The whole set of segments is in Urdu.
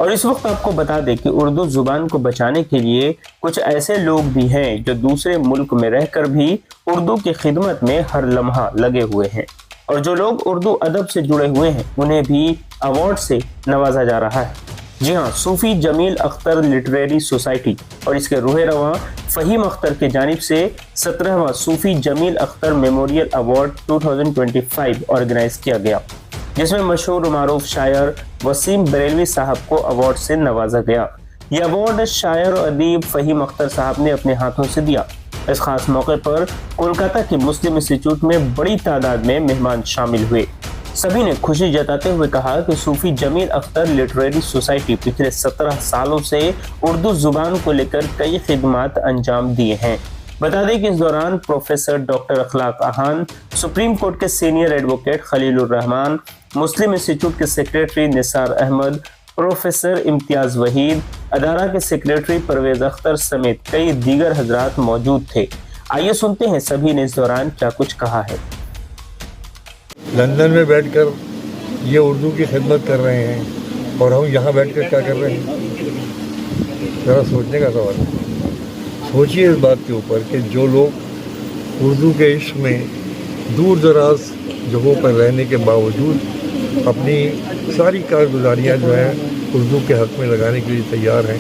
اور اس وقت آپ کو بتا دیں کہ اردو زبان کو بچانے کے لیے کچھ ایسے لوگ بھی ہیں جو دوسرے ملک میں رہ کر بھی اردو کی خدمت میں ہر لمحہ لگے ہوئے ہیں، اور جو لوگ اردو ادب سے جڑے ہوئے ہیں انہیں بھی ایوارڈ سے نوازا جا رہا ہے۔ جی ہاں، صوفی جمیل اختر لٹریری سوسائٹی اور اس کے روح رواں فہیم اختر کی جانب سے 17واں صوفی جمیل اختر میموریل ایوارڈ 2025 آرگنائز کیا گیا، جس میں مشہور و معروف شاعر وسیم بریلوی صاحب کو ایوارڈ سے نوازا گیا۔ یہ ایوارڈ شاعر و ادیب فہیم اختر صاحب نے اپنے ہاتھوں سے دیا۔ اس خاص موقع پر کولکاتہ کے مسلم انسٹیٹیوٹ میں بڑی تعداد میں مہمان شامل ہوئے۔ سبھی نے خوشی جتاتے ہوئے کہا کہ صوفی جمیل اختر لٹریری سوسائٹی پچھلے 17 سالوں سے اردو زبان کو لے کر کئی خدمات انجام دیے ہیں۔ بتا دیں کہ اس دوران پروفیسر ڈاکٹر اخلاق احان، سپریم کورٹ کے سینئر ایڈوکیٹ خلیل الرحمان، مسلم انسٹیٹیوٹ کے سیکریٹری نثار احمد، پروفیسر امتیاز وحید، ادارہ کے سیکریٹری پرویز اختر سمیت کئی دیگر حضرات موجود تھے۔ آئیے سنتے ہیں سبھی نے اس دوران کیا کچھ کہا ہے۔ لندن میں بیٹھ کر یہ اردو کی خدمت کر رہے ہیں اور ہم یہاں بیٹھ کر کیا کر رہے ہیں؟ ذرا سوچنے کا سوال ہے۔ سوچیے اس بات کے اوپر کہ جو لوگ اردو کے عشق میں دور دراز جگہوں پر رہنے کے باوجود اپنی ساری کارگزاریاں جو ہیں اردو کے حق میں لگانے کے لیے تیار ہیں،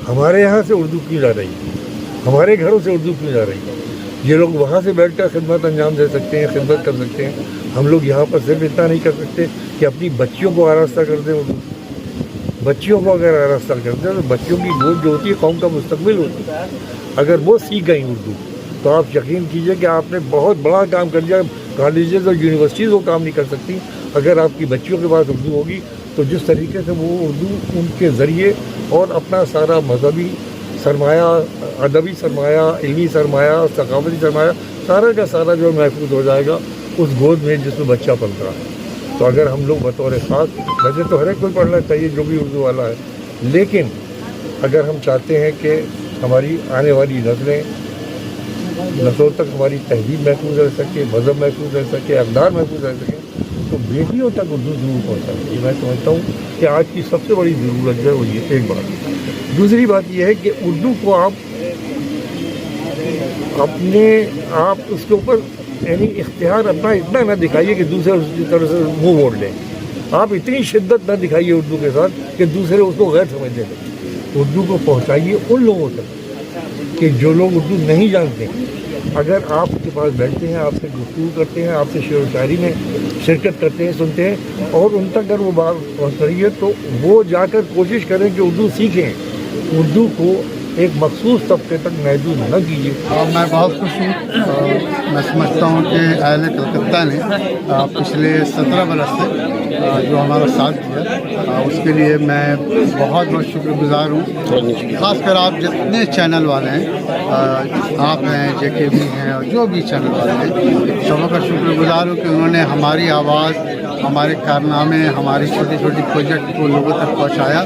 ہمارے یہاں سے اردو کیوں جا رہی ہے؟ ہمارے گھروں سے اردو کیوں جا رہی ہے؟ یہ لوگ وہاں سے بیٹھ کر خدمت انجام دے سکتے ہیں، خدمت کر سکتے ہیں، ہم لوگ یہاں پر صرف اتنا نہیں کر سکتے کہ اپنی بچیوں کو آراستہ کر دیں اردو۔ بچیوں کو اگر آراستہ کر دیں تو بچیوں کی گود جو ہوتی ہے قوم کا مستقبل ہوتی ہے۔ اگر وہ سیکھ گئیں اردو تو آپ یقین کیجئے کہ آپ نے بہت بڑا کام کر دیا۔ کالجز اور یونیورسٹیز وہ کام نہیں کر سکتی اگر آپ کی بچیوں کے پاس اردو ہوگی، تو جس طریقے سے وہ اردو ان کے ذریعے اور اپنا سارا مذہبی سرمایہ، ادبی سرمایہ، علمی سرمایہ، ثقافتی سرمایہ سارا کا سارا جو محفوظ ہو جائے گا اس گود میں جس میں بچہ پل رہا ہے۔ تو اگر ہم لوگ بطور خاص، ویسے تو ہر ایک کوئی پڑھنا چاہیے جو بھی اردو والا ہے، لیکن اگر ہم چاہتے ہیں کہ ہماری آنے والی نسلوں تک ہماری تہذیب محفوظ رہ سکے، مذہب محفوظ رہ سکے، اقدار محفوظ رہ سکے، تو بیٹیوں تک اردو ضرور پہنچانی ہے۔ میں سمجھتا ہوں کہ آج کی سب سے بڑی ضرورت جو ہے وہ یہ ایک بات۔ دوسری بات یہ ہے کہ اردو کو آپ اس کے اوپر یعنی اختیار اپنا اتنا نہ دکھائیے کہ دوسرے اس کی طرف سے منہ موڑ لیں۔ آپ اتنی شدت نہ دکھائیے اردو کے ساتھ کہ دوسرے اس کو غیر سمجھنے لگیں۔ اردو کو پہنچائیے ان لوگوں تک کہ جو لوگ اردو نہیں جانتے، اگر آپ کے پاس بیٹھتے ہیں، آپ سے گفتگو کرتے ہیں، آپ سے شعر و شاعری میں شرکت کرتے ہیں، سنتے ہیں، اور ان تک اگر وہ بات پہنچ رہی ہے تو وہ جا کر کوشش کریں کہ اردو سیکھیں۔ اردو کو ایک مخصوص طبقے تک محدود نہ کیجیے۔ میں بہت خوش ہوں۔ میں سمجھتا ہوں کہ اہل کلکتہ نے پچھلے 17 برس سے جو ہمارا ساتھ دیا، اس کے لیے میں بہت بہت شکر گزار ہوں۔ خاص کر آپ جتنے چینل والے ہیں، آپ ہیں، جے کے بھی ہیں، اور جو بھی چینل والے ہیں، سبوں کا شکر گزار ہوں کہ انہوں نے ہماری آواز، ہمارے کارنامے، ہماری چھوٹی چھوٹی پروجیکٹ کو لوگوں تک پہنچایا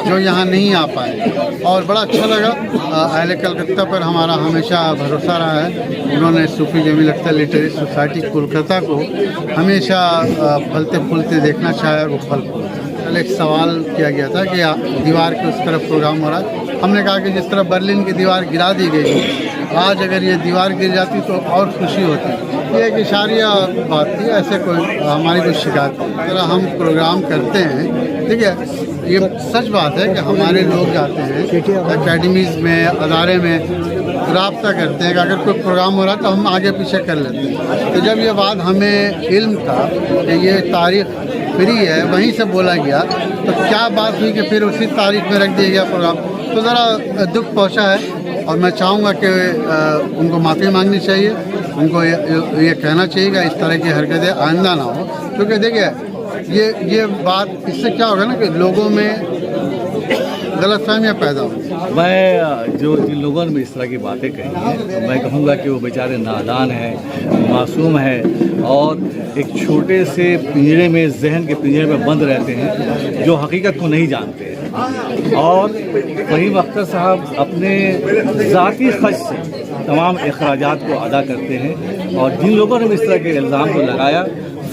جو یہاں نہیں آ پائے، اور بڑا اچھا لگا۔ اہل کلکتہ پر ہمارا ہمیشہ بھروسہ رہا ہے۔ انہوں نے صوفی جمیل اختر لٹریری سوسائٹی کولکاتہ کو ہمیشہ پھلتے پھولتے دیکھنا چاہا، اور وہ پھل پھولتے۔ کل ایک سوال کیا گیا تھا کہ دیوار کے اس طرف پروگرام ہو رہا ہے، ہم نے کہا کہ جس طرح برلن کی دیوار گرا دی گئی، آج اگر یہ دیوار گر جاتی تو اور خوشی ہوتی۔ یہ ایک اشاریہ بات تھی، ایسے کوئی ہماری کوئی شکایت نہیں۔ طرح ہم پروگرام کرتے ہیں، ٹھیک ہے، یہ سچ بات ہے کہ ہمارے لوگ جاتے ہیں اکیڈمیز میں، ادارے میں، رابطہ کرتے ہیں کہ اگر کوئی پروگرام ہو رہا ہے تو ہم آگے پیچھے کر لیتے ہیں۔ تو جب یہ بات ہمیں علم تھا کہ یہ تاریخ فری ہے، وہیں سے بولا گیا، تو کیا بات ہوئی کہ پھر اسی تاریخ میں رکھ دیا گیا پروگرام، تو ذرا دکھ پہنچا ہے۔ اور میں چاہوں گا کہ ان کو معافی مانگنی چاہیے، ان کو یہ کہنا چاہیے کہ اس طرح کی حرکتیں آئندہ نہ ہوں، کیونکہ دیکھیے یہ بات اس سے کیا ہوگا نا کہ لوگوں میں غلط فہمیاں پیدا ہوں۔ میں جن لوگوں نے اس طرح کی باتیں کہی ہیں، میں کہوں گا کہ وہ بیچارے نادان ہیں، معصوم ہیں، اور ایک چھوٹے سے پنجرے میں، ذہن کے پنجرے میں بند رہتے ہیں، جو حقیقت کو نہیں جانتے ہیں۔ اور فہیم اختر صاحب اپنے ذاتی خرچ سے تمام اخراجات کو ادا کرتے ہیں، اور جن لوگوں نے اس طرح کے الزام کو لگایا،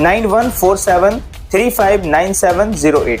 9147359708।